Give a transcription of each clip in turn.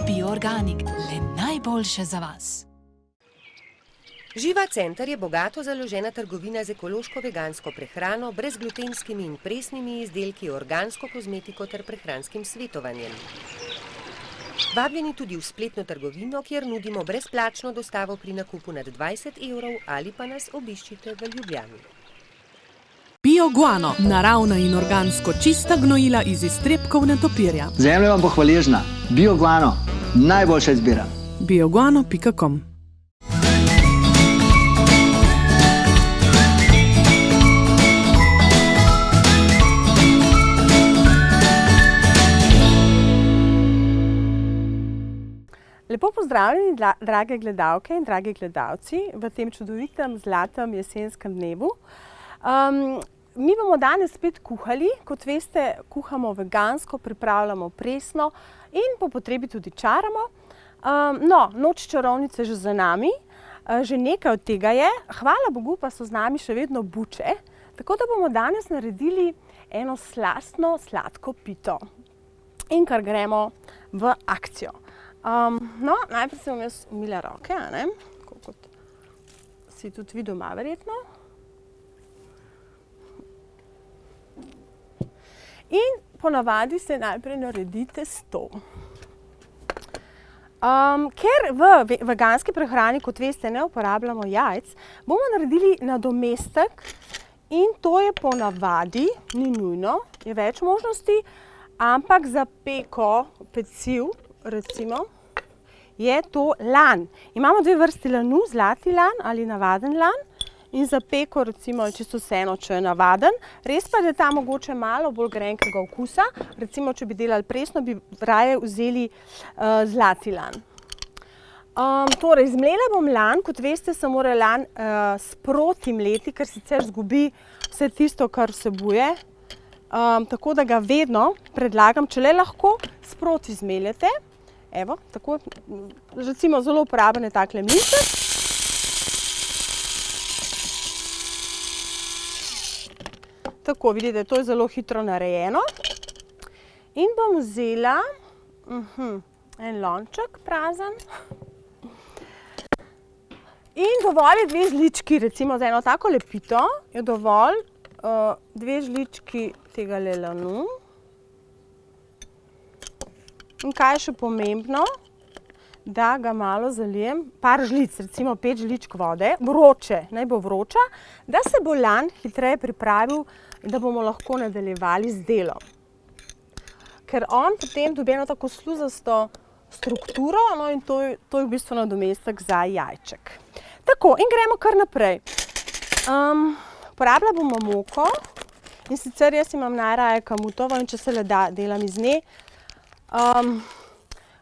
Bioorganik, le najboljše za vas. Živa Center je bogato založena trgovina z ekološko-vegansko prehrano, brezglutenskimi in presnimi izdelki, organsko kozmetiko ter prehranskim svetovanjem. Vabljeni tudi v spletno trgovino, kjer nudimo brezplačno dostavo pri nakupu nad 20 € ali pa nas obiščite v Ljubljani. Bioguano, naravna in organsko čista gnojila iz iztrebkov netopirja. Zemlja vam bo hvaležna. Bioguano, najboljša izbira. Bioguano.com. Lepo pozdravljeni, drage gledalke in dragi gledalci, v tem čudovitem zlatem jesenskem dnevu. Mi bomo danes spet kuhali, kot veste, kuhamo vegansko, pripravljamo presno in po potrebi tudi čaramo. Noč čarovnice že za nami, že nekaj od tega je, hvala Bogu pa so z nami še vedno buče, tako da bomo danes naredili eno slastno sladko pito. In kar gremo v akcijo. Najprej se bom jaz umila roke, tako kot si tudi vi doma verjetno. In ponavadi se najprej naredite testo. Ker v veganski prehrani, kot veste, ne uporabljamo jajc, bomo naredili nadomestek in to je ponavadi, ni nujno, je več možnosti, ampak za peko peciv, recimo, je to lan. Imamo dve vrsti lanu, zlati lan ali navaden lan. In za peko, recimo, čisto vseeno, če je navaden. Res pa je ta mogoče malo bolj grenkega okusa. Recimo, če bi delali presno, bi raje vzeli zlati lan. Torej, zmlela bom lan. Kot veste, se mora lan sproti mleti, ker sicer izgubi vse tisto, kar vsebuje. Tako da ga vedno predlagam, če le lahko, sproti zmeljete. Evo, tako, recimo, zelo uporaben je takle mlinček. Tako, vidite, to je zelo hitro narejeno. In bom vzela en lonček prazen. In dovolj je 2 žlički, recimo za eno tako lepito, je dovolj 2 žlički tega lanu. In kaj je še pomembno, da ga malo zalijem, par žlic, recimo 5 žličk vode, vroče, naj bo vroča, da se bo lan hitreje pripravil, da bomo lahko nadaljevali z delom. Ker on potem dobi eno tako sluzasto strukturo, in to je v bistvu nadomestek za jajček. Tako, in gremo kar naprej. Uporabljala bomo moko, in sicer jaz imam najraje kamutovo, in če se le da, delam iz nje.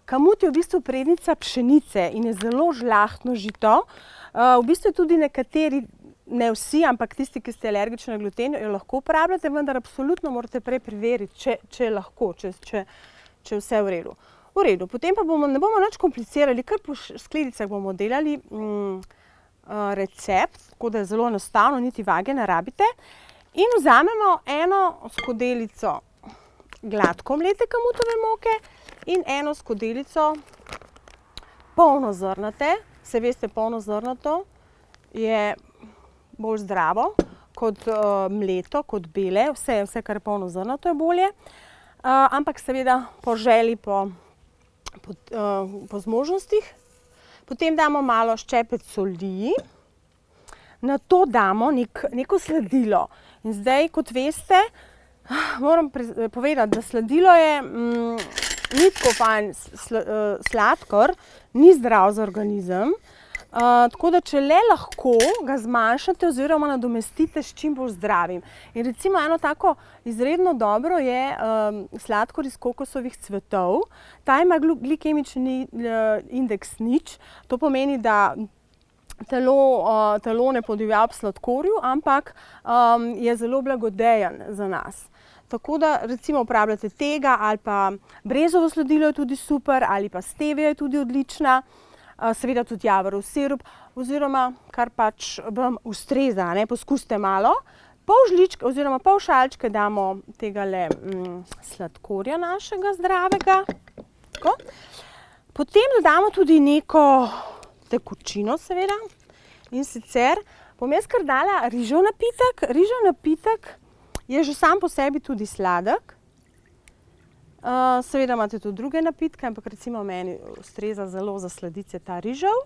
Kamut je v bistvu prednica pšenice in je zelo žlahtno žito. V bistvu tudi nekateri, ne vsi, ampak tisti, ki ste alergični na gluten, jo lahko uporabljate, vendar absolutno morate prej preveriti, če lahko, če je vse v redu. V redu, potem pa ne bomo nič komplicirali, kar po skledicah bomo delali recept, tako da je zelo enostavno, niti vage ne rabite. In vzamemo eno skodelico gladko mlete kamutove moke in eno skodelico polnozrnate. Se veste, polnozrnato je bolj zdravo kot mleto, kot bele. Vse, kar je polnozrnato, je bolje. Ampak seveda po želji, po zmožnostih. Potem damo malo ščepec soli. Nato damo neko sladilo. In zdaj, kot veste, moram povedati, da sladilo je ni tako fajn sladkor, ni zdrav za organizem. Tako da, če le lahko, ga zmanjšate oziroma nadomestite s čim bolj zdravim. In recimo eno tako izredno dobro je sladkor iz kokosovih cvetov. Ta ima glikemični indeks 0. To pomeni, da telo ne podivja ob sladkorju, ampak je zelo blagodejen za nas. Tako da recimo uporabljate tega ali pa brezovo sladilo je tudi super ali pa stevia je tudi odlična. Seveda tudi javorov sirup oziroma kar pač vam ustreza, poskusite malo. Pol žličke oziroma pol šalčke damo tegale sladkorja našega zdravega. Tako. Potem dodamo tudi neko tekočino, seveda. In sicer bom jaz kar dala rižev napitek. Rižev napitek je že sam po sebi tudi sladek. Seveda imate tudi druge napitke, ampak recimo meni ustreza zelo za sladice ta rižev.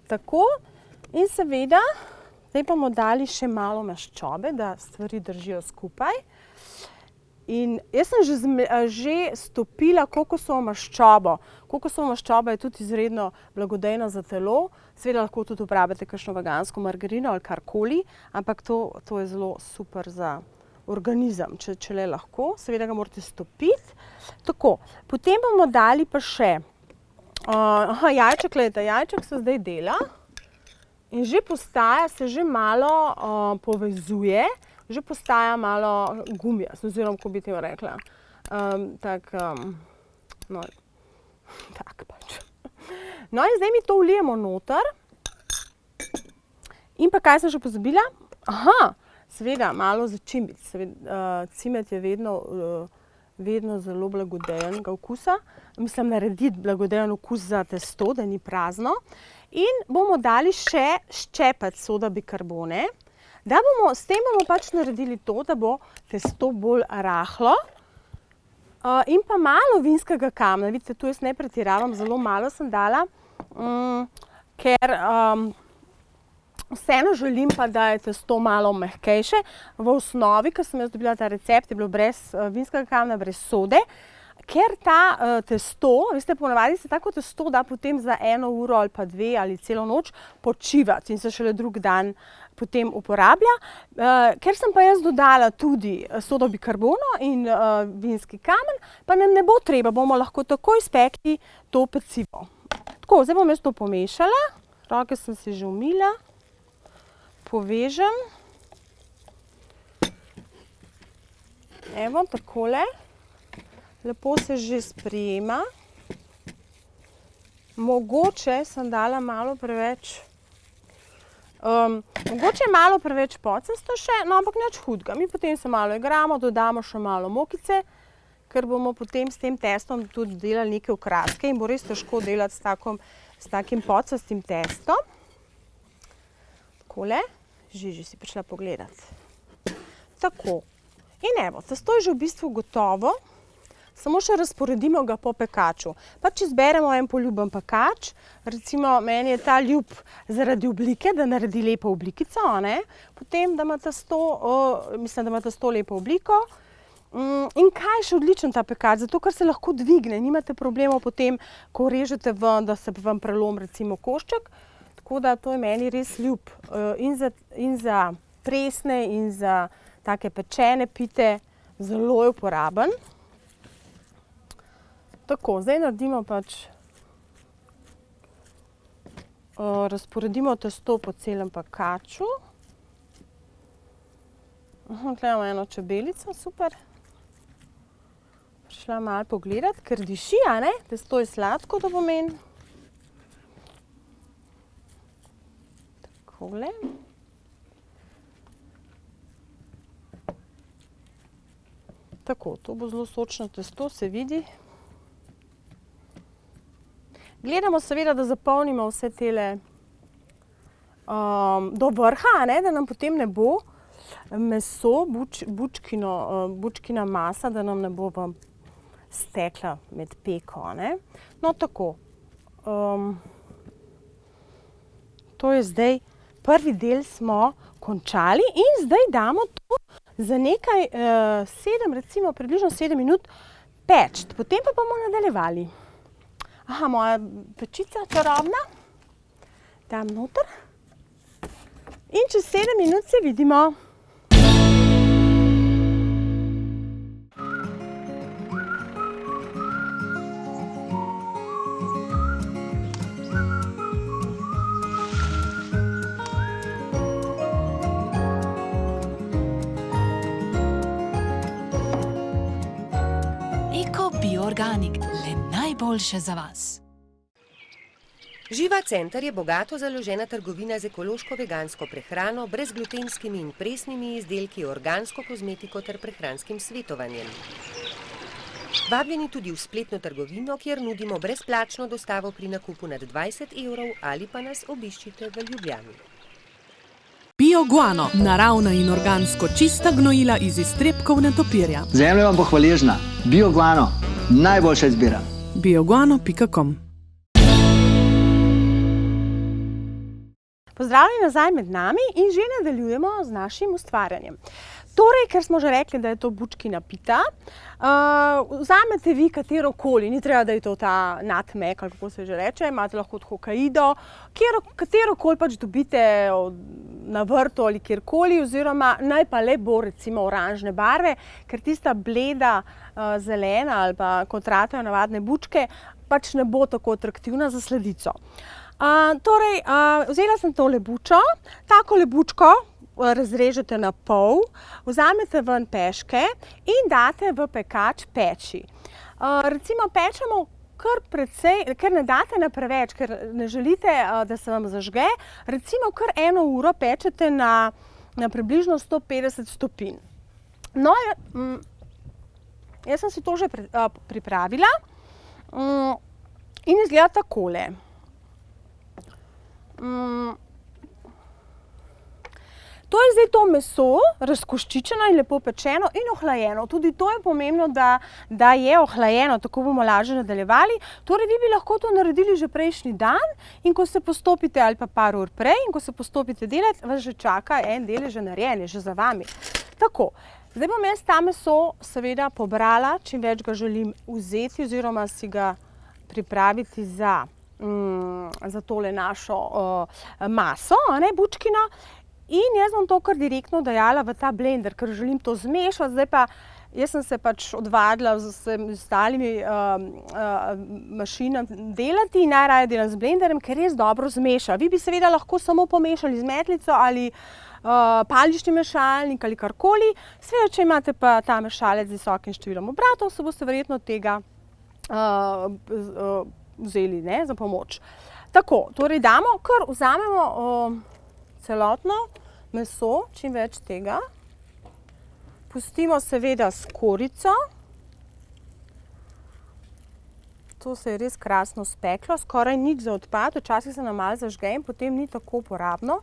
Tako. In seveda, zdaj bomo dali še malo maščobe, da stvari držijo skupaj. In jaz sem že stopila kokosovo maščobo. Kokosovo maščoba je tudi izredno blagodejna za telo. Seveda lahko tudi uporabite kakšno vegansko margarino ali karkoli, ampak to je zelo super za organizem, če le lahko. Seveda ga morate stopiti. Tako, potem bomo dali pa še jajček, gledajte, jajček se zdaj dela. In že postaja, se že malo povezuje, že postaja malo gumijast, oziroma, kako bi temu rekla, tak pač. No in zdaj mi to vlijemo noter. In pa kaj sem še pozabila? Seveda, malo začimbic. Cimet je vedno zelo blagodejenega okusa. Mislim, narediti blagodejen okus za testo, da ni prazno. In bomo dali še ščepec soda bikarbone. S tem bomo pač naredili to, da bo testo bolj rahlo. In pa malo vinskega kamna. Vidite, tu jaz ne pretiravam, zelo malo sem dala, ker vseeno želim pa, da je testo malo mehkejše. V osnovi, ko sem jaz dobila ta recept, je bilo brez vinskega kamna, brez sode. Ker ta testo, veste, ponavadi se tako testo da potem za 1 uro ali pa 2 ali celo noč počivati in se šele drug dan potem uporablja. Ker sem pa jaz dodala tudi sodo bikarbono in vinski kamen, pa nam ne bo treba, bomo lahko takoj spekli to pecivo. Tako, zdaj bom jaz to pomešala. Roke sem si že umila. Povežem. Evo, takole. Lepo se že sprijema. Mogoče sem dala malo preveč, mogoče je malo preveč pocesto še, no ampak nič hudega. Mi potem se malo igramo, dodamo še malo mokice, ker bomo potem s tem testom tudi delali neke okraske in bo res težko delati s takim pocestim testom. Takole, Žiži si prišla pogledati. Tako. In evo, testo je že v bistvu gotovo. Samo še razporedimo ga po pekaču. Pač izberemo en poljuben pekač. Recimo, meni je ta ljub zaradi oblike, da naredi lepo oblikico, potem, da ima testo lepo obliko. In kaj je še odličen ta pekač? Zato, ker se lahko dvigne. Nimate problemov potem, ko režete ven, da se vam prelom recimo košček. Tako da to je meni res ljub. In za presne in za take pečene pite zelo je uporaben. Tako, zdaj naredimo pač, razporedimo testo po celem pekaču. Tukaj imamo eno čebelico, super. Prišla malo pogledati, ker diši, testo je sladko, to pomeni. Takole. Tako, to bo zelo sočno testo, se vidi. Gledamo seveda, da zapolnimo vse tele do vrha, da nam potem ne bo meso, bučkina masa, da nam ne bo stekla med peko. No tako, to je zdaj, prvi del smo končali in zdaj damo to za nekaj recimo približno 7 minut peči. Potem pa bomo nadaljevali. Moja pečica čarobna, dam noter in čez 7 minut se vidimo. Eko Bioorganik, le najboljše za vas. Živa Center je bogato založena trgovina z ekološko-vegansko prehrano, brezglutenskimi in presnimi izdelki, organsko kozmetiko ter prehranskim svetovanjem. Vabljeni tudi v spletno trgovino, kjer nudimo brezplačno dostavo pri nakupu nad 20 € ali pa nas obiščite v Ljubljani. Bioguano, naravna in organsko čista gnojila iz iztrebkov netopirja. Zemlja vam bo hvaležna. Bioguano, najboljša izbira. bioguano.com. Pozdravljeni nazaj med nami in že nadaljujemo z našim ustvarjanjem. Torej, ker smo že rekli, da je to bučkina pita, vzamete vi katerokoli, ni treba, da je to ta nutmeg, ali kako se že reče, imate lahko od Hokkaido, katerokoli pač dobite na vrtu ali kjerkoli, oziroma naj pa le bo recimo oranžne barve, ker tista bleda zelena ali pa kot ratajo navadne bučke, pač ne bo tako atraktivna za sladico. Torej, vzela sem tole bučo, takole bučko razrežete na pol, vzamete ven peške in date v pekač peči. Recimo pečemo kar precej, ker ne date na preveč, ker ne želite, da se vam zažge, recimo kar 1 uro pečete na približno 150 stopinj. No, jaz sem si to že pripravila in izgleda takole. To je zdaj to meso, razkoščičeno in lepo pečeno in ohlajeno. Tudi to je pomembno, da je ohlajeno, tako bomo lažje nadaljevali. Torej, vi bi lahko to naredili že prejšnji dan in ko se postopite, ali pa par ur prej, in ko se postopite delati, vas že čaka en del že narejen, že za vami. Tako, zdaj bom jaz ta meso seveda pobrala, čim več ga želim vzeti oziroma si ga pripraviti za tole našo maso, bučkino. In jaz bom to kar direktno dajala v ta blender, ker želim to zmešati. Zdaj pa, jaz sem se pač odvadila z ostalimi mašinami delati in najraje delam z blenderjem, ker res dobro zmeša. Vi bi seveda lahko samo pomešali z metlico ali palični mešalnik ali karkoli. Seveda, če imate pa ta mešalec z visokim številom obratov, se boste verjetno tega vzeli za pomoč. Tako, torej damo, kar vzamemo celotno meso, čim več tega. Pustimo seveda s korico. To se je res krasno speklo, skoraj nič za odpad, včasih se nam malo zažge in potem ni tako uporabno.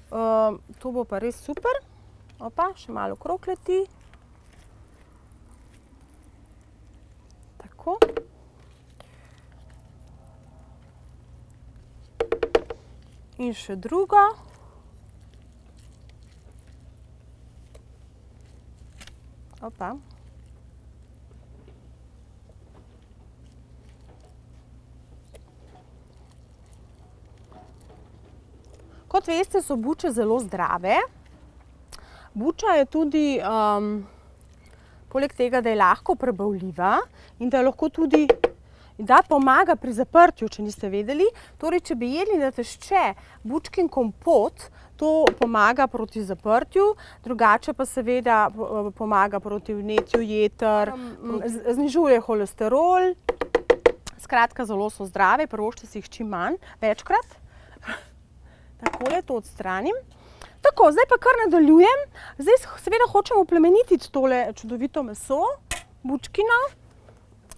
To bo pa res super. Opa, še malo okrog leti. Tako. In še drugo. Opa. Kot veste, so buče zelo zdrave. Buča je tudi, poleg tega, da je lahko prebavljiva in da lahko tudi da pomaga pri zaprtju, če niste vedeli. Torej, če bi jedli na tešče bučkin kompot, to pomaga proti zaprtju, drugače pa seveda pomaga proti vnetju jeter, znižuje holesterol. Skratka, zelo so zdrave, prvoščite si jih čim manj, večkrat. Takole to odstranim. Tako, zdaj pa kar nadaljujem. Zdaj seveda hočemo plemenititi tole čudovito meso, bučkino.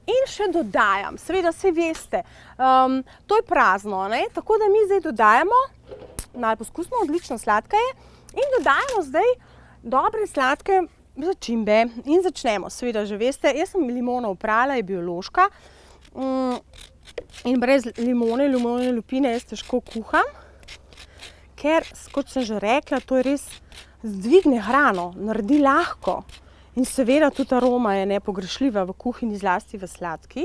In še dodajam, seveda vse veste, to je prazno, tako da mi zdaj dodajamo, malo poskusimo, odlično sladka je, in dodajamo zdaj dobre sladke začimbe in začnemo. Seveda že veste, jaz sem limono oprala, je biološka in brez limone lupine jaz težko kuham, ker, kot sem že rekla, to je res zdvigne hrano, naredi lahko. In seveda tudi aroma je nepogrešljiva v kuhinji, zlasti v sladki.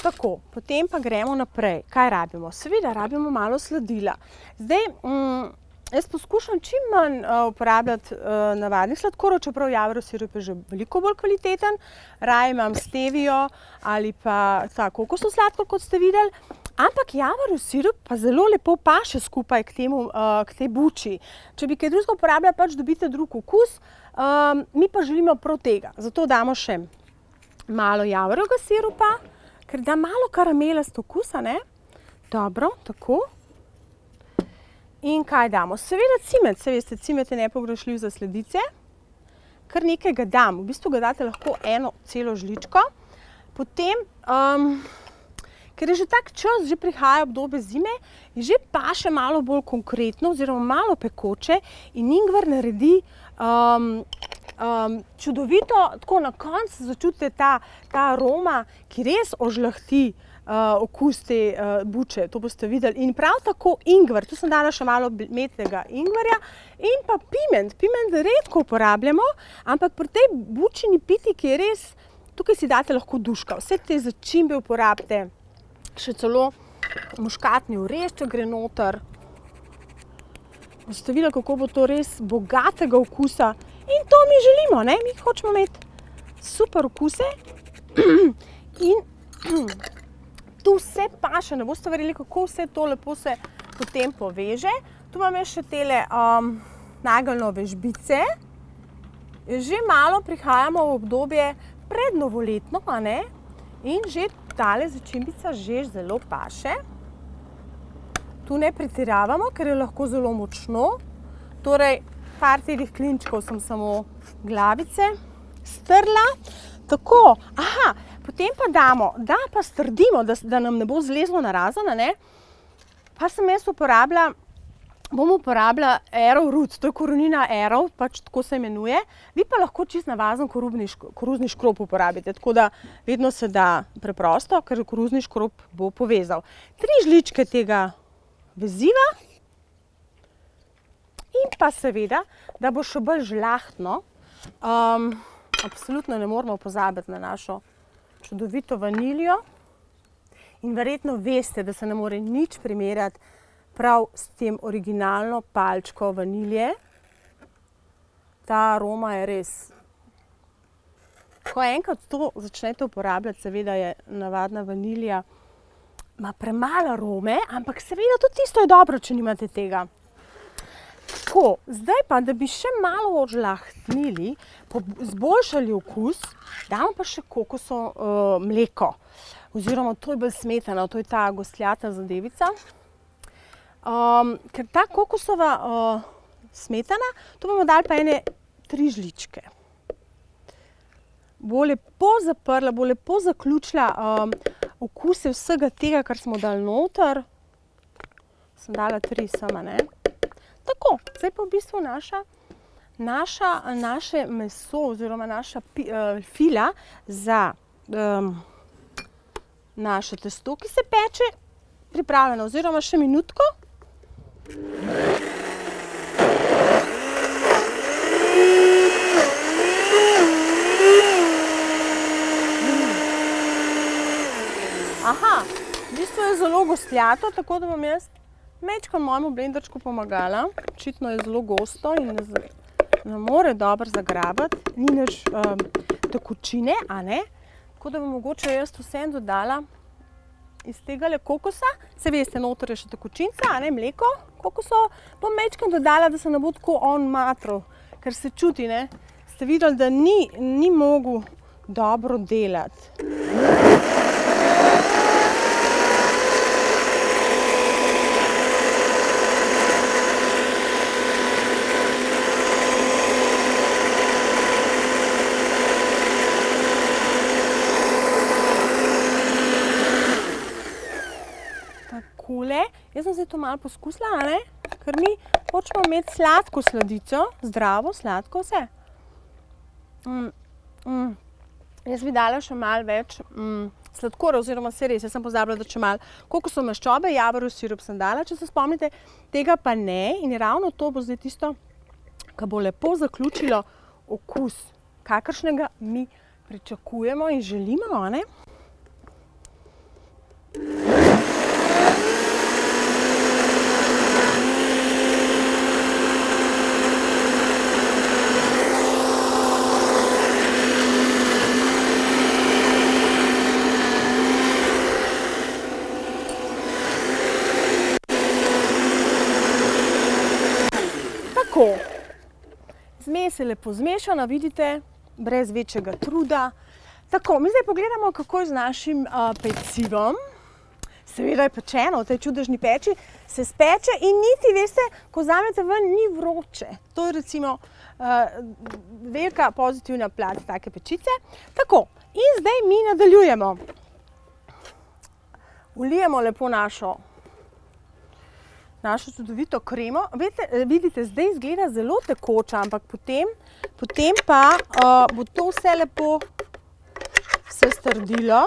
Tako, potem pa gremo naprej. Kaj rabimo? Seveda rabimo malo sladila. Zdaj, jaz poskušam čim manj uporabljati navadnih sladkorov, čeprav javorov sirup je že veliko bolj kvaliteten. Raje imam stevio ali pa ta kokosov sladkor, kot ste videli. Ampak javorov sirup pa zelo lepo paše skupaj k tej buči. Če bi kaj drugega uporabljala, pač dobite drug okus, mi pa želimo prav tega. Zato damo še malo javorovega sirupa, ker da malo karamelasto okusa, Dobro, tako. In kaj damo? Seveda cimet, veste, cimet je nepogrešljiv za sladice. kar nekaj ga dam. V bistvu ga date lahko eno celo žličko. Potem, ker je že tak čas, že prihaja obdobje zime, je že paše malo bolj konkretno oziroma malo pekoče in ingver naredi čudovito, tako na koncu začutite ta aroma, ki res ožlahti okus te buče, to boste videli. In prav tako ingver, tu sem dala še malo metnega ingverja in pa piment. Piment redko uporabljamo, ampak pri tej bučini piti, ki je res, tukaj si date lahko duška. Vse te začimbe uporabite, še celo muškatni orešček gre noter. Boste videli, kako bo to res bogatega okusa. In to mi želimo, ne? Mi hočemo imeti super okuse. In tu vse paše, ne boste verjeli, kako vse to lepo se potem poveže. Tu imam še tele nageljnove žbice. Že malo prihajamo v obdobje prednovoletno, a ne? In že tale začimbica že zelo paše. Tu ne pretiravamo, ker je lahko zelo močno. Torej, par teh klinčkov sem samo glavice strla. Tako, potem pa damo, da pa strdimo, da nam ne bo zlezlo narazen, ne? Pa sem jaz bom uporabljala arrowroot, to je korenina arrow, pač tako se imenuje. Vi pa lahko čisto navazen koruzni škrob uporabite, tako da vedno se da preprosto, ker koruzni škrob bo povezal. 3 žličke tega veziva in pa seveda, da bo še bolj žlahtno. Absolutno ne moramo pozabiti na našo čudovito vaniljo. In verjetno veste, da se ne more nič primerjati prav s tem originalno palčko vanilje. Ta aroma je res. Ko enkrat to začnete uporabljati, seveda je navadna vanilja, ima premalo arome, ampak seveda tudi tisto je dobro, če nimate tega. Tako, zdaj pa, da bi še malo ožlahtnili, zboljšali okus, damo pa še kokosovo mleko. Oziroma, to je bolj smetana, to je ta gostljata zadevica. Ker ta kokosova smetana, to bomo dali pa ene 3 žličke. Bo lepo zaprla, bo lepo zaključila okuse vsega tega, kar smo dali noter. Sem dala 3 sama, ne? Tako, zdaj pa v bistvu naše meso oziroma naša fila za naše testo, ki se peče, pripravljeno oziroma še minutko. V bistvu je zelo gostljato, tako da bom jaz majčkeno mojemu blenderčku pomagala. Očitno je zelo gosto in ne more dobro zagrabati. Ni nič tekočine, a ne? Tako da bom mogoče jaz vseeno dodala iz tegale kokosa. Se veste, noter je še tekočinca, a ne, mleko kokosovo. Bom majčkeno dodala, da se ne bo tako on matral, ker se čuti, ne? Ste videli, da ni mogel dobro delati. Jaz sem zdaj to malo poskusila, ne? Ker mi hočemo imeti sladko sladico, zdravo, sladko vse. Jaz bi dala še malo več sladkorja, oziroma se res, jaz sem pozabila, da če malo kokosove maščobe, javorjev sirup sem dala, če se spomnite, tega pa ne. In ravno to bo zdaj tisto, ki bo lepo zaključilo okus, kakršnega mi pričakujemo in želimo, ne? Zmes je lepo zmešana, vidite, brez večjega truda. Tako, mi zdaj pogledamo, kako je z našim pecivom. Seveda je pečeno, v tej čudežni peči se speče in niti, veste, ko vzamete ven, ni vroče. To je recimo velika pozitivna plat take pečice. Tako, in zdaj mi nadaljujemo. Vlijemo lepo našo čudovito kremo. Vidite, zdaj izgleda zelo tekoča, ampak potem pa bo to vse lepo se strdilo.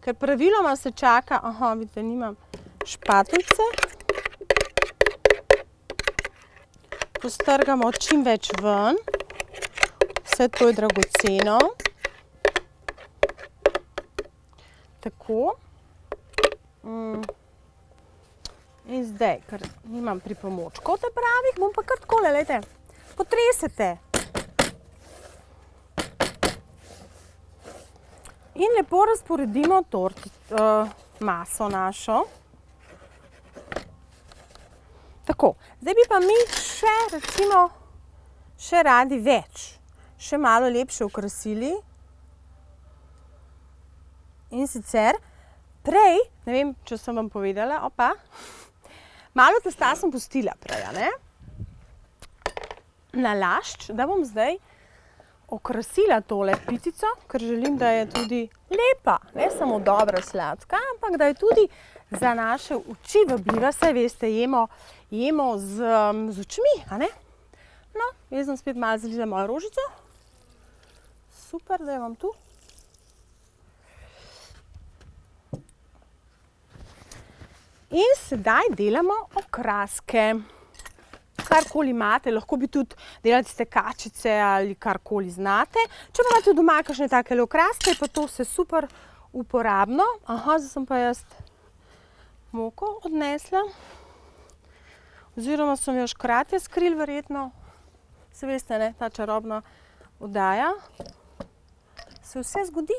Ker praviloma se čaka, vidite, nimam špatlice. Postrgamo čim več ven. Vse to je dragoceno. Tako. In zdaj, ker nimam pripomočkov te pravih, bom pa kar takole, glejte, potresete. In lepo razporedimo maso našo. Tako, zdaj bi pa mi še radi več, še malo lepše okrasili. In sicer prej, ne vem, če sem vam povedala, malo testa sem pustila prej, ne? Nalašč, da bom zdaj okrasila tole picico, ker želim, da je tudi lepa, ne samo dobra sladka, ampak da je tudi za naše oči vabljiva, saj veste, jemo z očmi, a ne? No, jaz sem spet malo zalila mojo rožico. Super, da je vam tu. In sedaj delamo okraske. Karkoli imate, lahko bi tudi delali tekačice ali karkoli znate. Če pa imate doma kakšne takele okraske, je pa to vse super uporabno. Zdaj sem pa jaz moko odnesla. Oziroma sem jo škratje skril verjetno. Se veste, ne, ta čarobna oddaja. Se vse zgodi.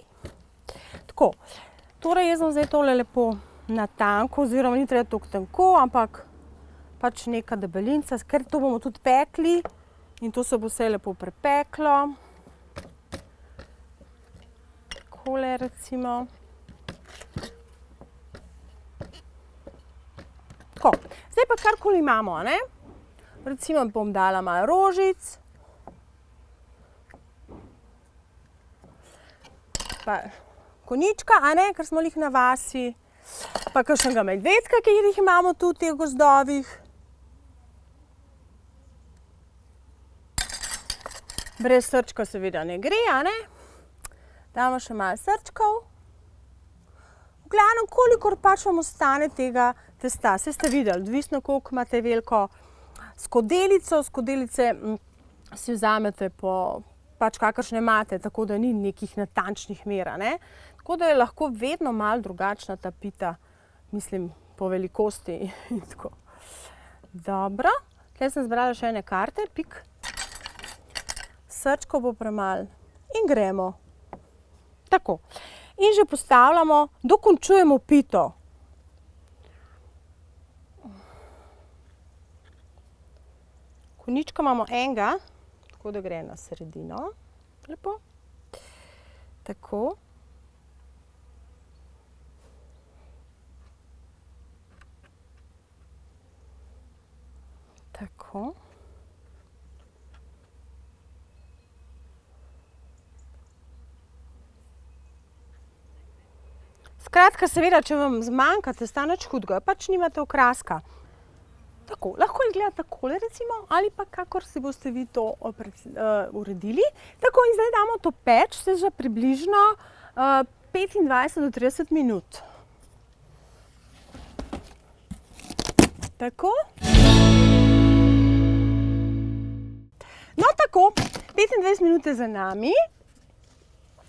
Tako, torej jaz sem zdaj tole lepo na tanko, oziroma ni treba toliko tanko, ampak pač neka debelinca, ker to bomo tudi pekli in to se bo vse lepo prepeklo. Takole recimo. Tako, zdaj pa karkoli imamo, ne? Recimo bom dala malo rožic. Pa konjička, a ne, ker smo lih na vasi. Pa kakšnega medvedka, ki jih imamo tudi v teh gozdovih. Brez srčka seveda ne gre, a ne? Damo še malo srčkov. V glavnem, kolikor pač vam ostane tega testa. Saj ste videli, odvisno koliko imate veliko skodelico. Skodelice si vzamete po pač kakršne imate, tako da ni nekih natančnih mer, ne? Tako da je lahko vedno malo drugačna ta pita, mislim, po velikosti in tako. Dobro, tukaj sem zbrala še ene karte, pik. Srčko bo premalo in gremo. Tako. In že postavljamo, dokončujemo pito. Konjička imamo enega, tako da gre na sredino. Lepo. Tako. Tako. Skratka, seveda, če vam zmanjka testa, nič hudega, pač nimate okraska. Tako, lahko izgleda takole recimo, ali pa kakor si boste vi to uredili. Tako, in zdaj damo to peč, se že približno 25 do 30 minut. Tako. No, tako, 25 minut je za nami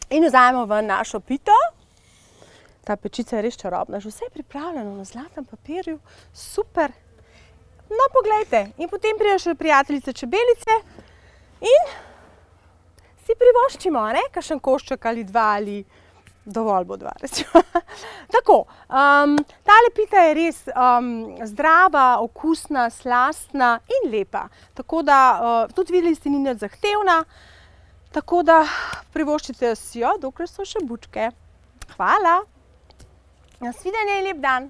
in vzamemo v našo pito. Ta pečica je res čarobna, že vse je pripravljeno na zlatem papirju, super. No, poglejte, in potem pridejo še prijateljice čebelice in si privoščimo, ne, kakšen košček ali dva, ali dovolj bo dva, recimo. Tako, tale pita je res zdrava, okusna, slastna in lepa. Tako da, tudi videli ste, ni nič zahtevna, tako da privoščite si jo, dokler so še bučke. Hvala! Nasvidenje in lep dan!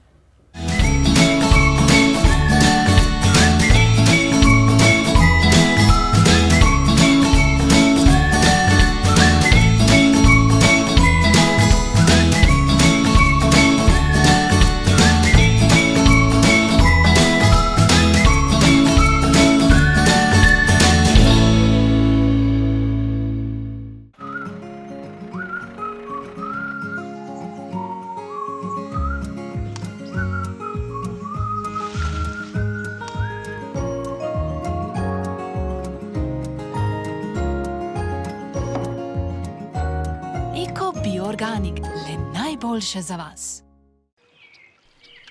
Eko Bioorganik, le najboljše za vas.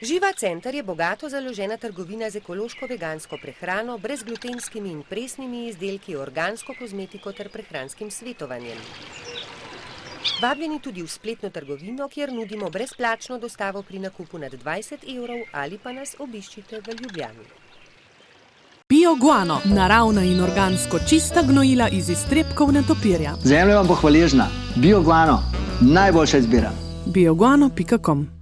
Živa Center je bogato založena trgovina z ekološko-vegansko prehrano, brezglutenskimi in presnimi izdelki, organsko kozmetiko ter prehranskim svetovanjem. Vabljeni tudi v spletno trgovino, kjer nudimo brezplačno dostavo pri nakupu nad 20 € ali pa nas obiščite v Ljubljani. Bioguano, naravna in organsko čista gnojila iz iztrebkov netopirja. Zemlja vam bo hvaležna. Bioguano, najboljša izbira. bioguano.com